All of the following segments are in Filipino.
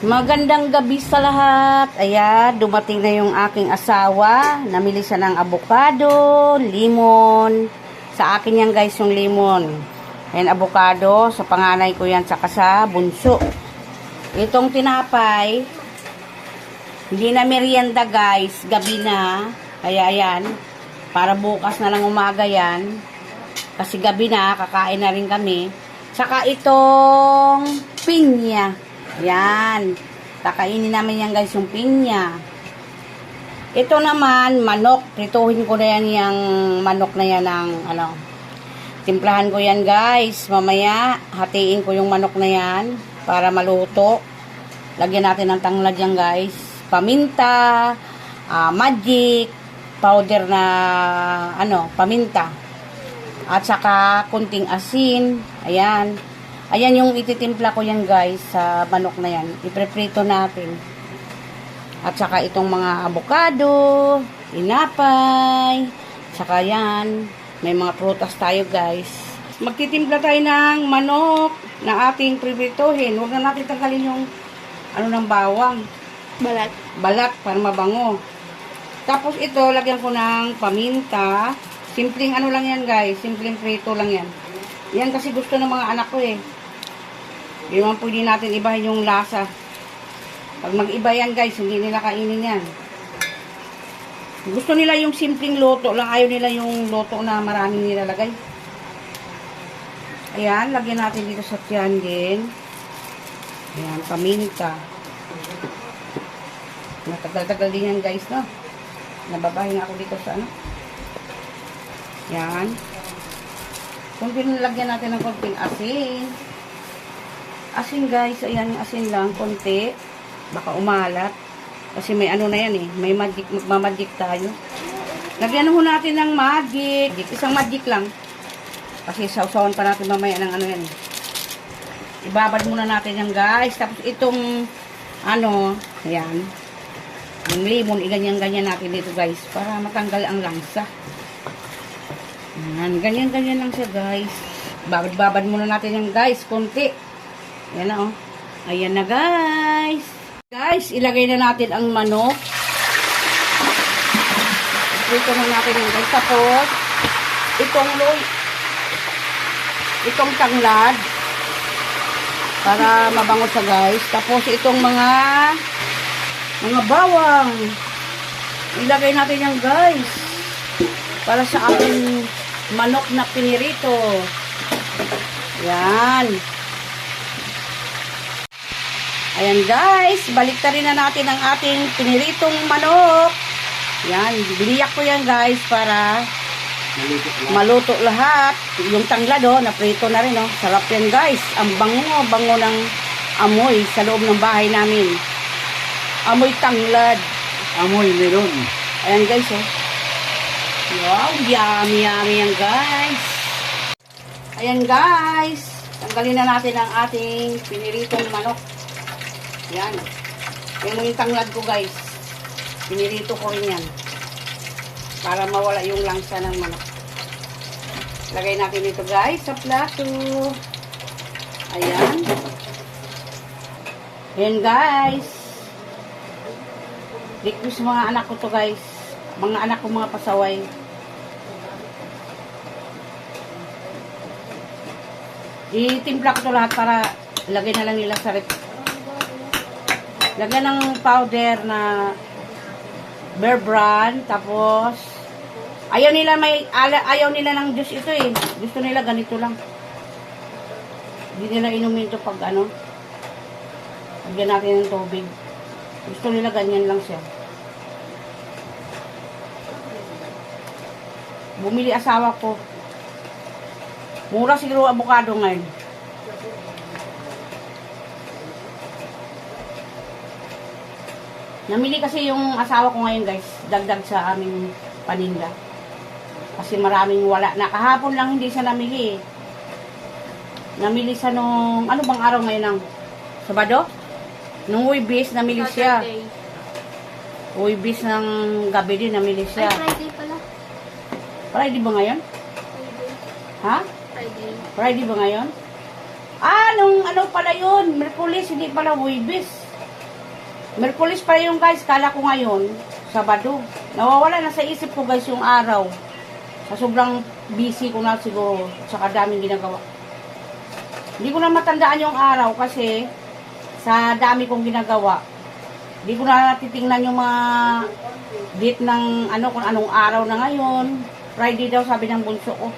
Magandang gabi sa lahat. Ayan, dumating na yung aking asawa. Namili siya ng avocado, limon. Sa akin yan guys yung limon. Ayan, avocado. Sa panganay ko yan, saka sa bunso. Itong tinapay, hindi na merienda guys. Gabi na. Kaya ayan, para bukas na lang umaga yan. Kasi gabi na, kakain na rin kami. Saka itong pinya. Yan. Kakainin namin yan guys, yung pinya. Ito naman, manok. Prituhin ko na yan yung manok na yan ng, timplahan ko yan guys. Mamaya, hatiin ko yung manok na yan para maluto. Lagyan natin ng tanglad yan guys. Paminta, magic, powder na, paminta. At saka, kunting asin. Ayan. Ayan yung ititimpla ko yan guys sa manok na yan. Ipreprito natin. At saka itong mga avocado, tinapay, saka yan. May mga prutas tayo guys. Magtitimpla tayo ng manok na ating pripritohin. Huwag na natin tanggalin yung ng bawang. Balat. Balat para mabango. Tapos ito, lagyan ko ng paminta. Simpleng lang yan guys. Simpleng prito lang yan. Yan kasi gusto ng mga anak ko eh. Hindi naman pwede natin ibahin yung lasa. Pag mag-iba yan guys, hindi nila kainin yan. Gusto nila yung simpleng luto lang. Ayaw nila yung luto na maraming nilalagay. Ayan, lagyan natin dito sa tiyan din. Ayan, paminta. Matagal-tagal din yan guys, no? Nababahin ako dito sa Ayan. Kung pinalagyan natin ng konting asin. Asin guys, ayan yung asin lang, konti. Baka umalat. Kasi may na yan eh. May magic, magmamagic tayo. Lagyan ho natin ng magic. Isang magic lang. Kasi sausawan pa natin mamaya ng yan eh. Ibabad muna natin yan guys. Tapos itong, ayan. Yung limon, iganyan-ganyan natin dito guys. Para matanggal ang langsa. Ayan, ganyan-ganyan lang siya guys. Babad-babad muna natin yan guys, konti. Ayan na Ayan na guys. Guys, ilagay na natin ang manok. Ito na natin yung guys. Tapos, itong tanglad. Para mabango sa guys. Tapos, itong mga bawang. Ilagay natin yan guys. Para sa ating manok na pinirito. Yan. Ayan guys, baliktarin na natin ang ating piniritong manok. Yan, biliyak ko yan guys para maluto lahat. Yung tanglad na prito na rin Sarap yan guys. Ang bango ng amoy sa loob ng bahay namin. Amoy tanglad. Amoy meron. Ayan guys Wow, yummy yan guys. Ayan guys, tanggalin na natin ang ating piniritong manok. Yan. Yan yung tanglad ko guys. Pinirito ko rin yan. Para mawala yung langsa ng manok. Lagay natin ito guys sa plato. Ayan. Ayan guys. Request mga anak ko to guys. Mga anak ko mga pasaway. Itimpla ko to lahat para lagay na lang nila sa rep. Lagyan ng powder na Bear Brand. Tapos, ayaw nila ng juice ito eh. Gusto nila ganito lang. Hindi nila inumin ito pag lagyan natin ng tubig. Gusto nila ganyan lang siya. Bumili asawa ko. Mura siguro avocado ngayon. Namili kasi yung asawa ko ngayon guys, dagdag sa aming paninda. Kasi maraming wala na. Kahapon lang hindi siya namili. Namili siya nung, bang araw ngayon ng Sabado? Nung Huwebes, namili siya. Huwebes ng gabi din, namili siya. Ay, Friday pala. Friday ba ngayon? Friday. Ha? Friday. Friday ba ngayon? Nung pala yun, Merkulis, hindi pala Huwebes. Merkulis pa yung guys, kala ko ngayon, Sabado. Nawawala na sa isip ko guys yung araw. Sa sobrang busy ko na siguro, saka daming ginagawa. Hindi ko na matandaan yung araw kasi sa dami kong ginagawa. Hindi ko na titingnan yung mga date ng ano, kung anong araw na ngayon. Friday daw sabi ng bunso ko.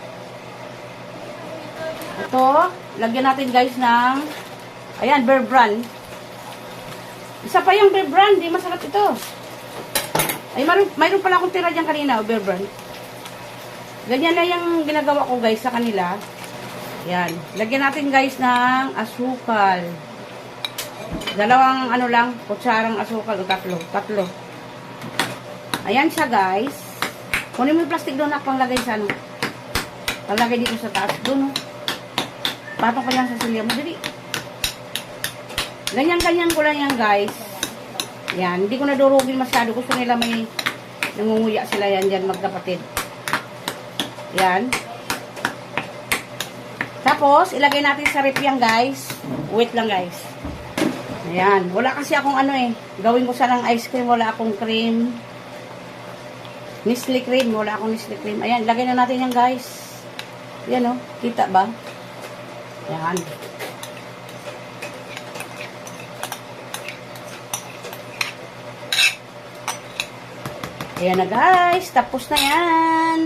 Ito, lagyan natin guys ng, ayan, Bear Brand. Isa pa yung Bear Brand, di masarap ito. Ay, mayroon pala akong tira dyan kanina, Bear Brand. Ganyan na yung ginagawa ko guys sa kanila. Yan. Lagyan natin guys ng asukal. Dalawang ano lang, kutsarang asukal o tatlo. Tatlo. Ayan siya guys. Kunin mo yung plastic doon na panglagay sa ano. Panglagay dito sa taas. Doon. Patong ko yan sa silya mo. Dali. Ganyan-ganyan ko lang yan guys. Yan. Hindi ko na durugin masyado. Gusto nila may nangunguya sila yan dyan magkapatid. Yan. Tapos, ilagay natin sa rep yan guys. Wait lang guys. Ayan. Wala kasi akong ano eh. Gawin ko sanang ice cream. Wala akong cream. Nestle cream. Wala akong Nestle cream. Ayan. Lagay na natin yan guys. Yan o. Kita ba? Ayan. Ayan na guys. Tapos na yan.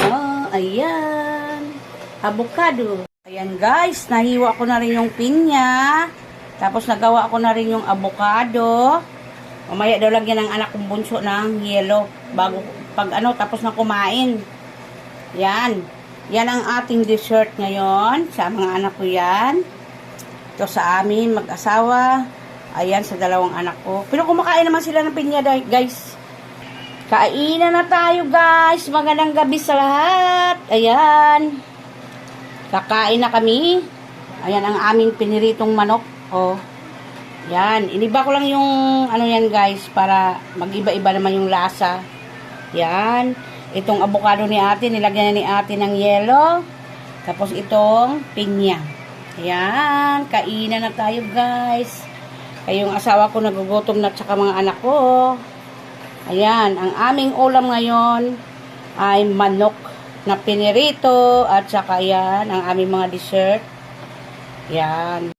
Oh, ayan. Avocado. Ayan guys. Nahiwa ko na rin yung pinya. Tapos nagawa ko na rin yung avocado. Mamaya daw lagyan ng anak kong bunso ng yelo. Bago, pag ano, tapos na kumain. Yan. Yan ang ating dessert ngayon. Sa mga anak ko yan. Ito sa amin, mag-asawa. Ayan, sa dalawang anak ko. Pero kumakain naman sila ng pinya guys. Kainan na tayo guys. Magandang gabi sa lahat. Ayan. Kakain na kami. Ayan ang aming piniritong manok. Oh. Yan. Iniba ko lang yung ano yan guys. Para mag-iba-iba naman yung lasa. Yan. Itong avocado ni ate. Nilagyan na ni ate ng yelo. Tapos itong pinya. Ayan. Kainan na tayo guys. Kayong asawa ko nagugutom na tsaka mga anak ko. Ayan, ang aming ulam ngayon ay manok na pinirito at saka yan, ang aming mga dessert. Yan.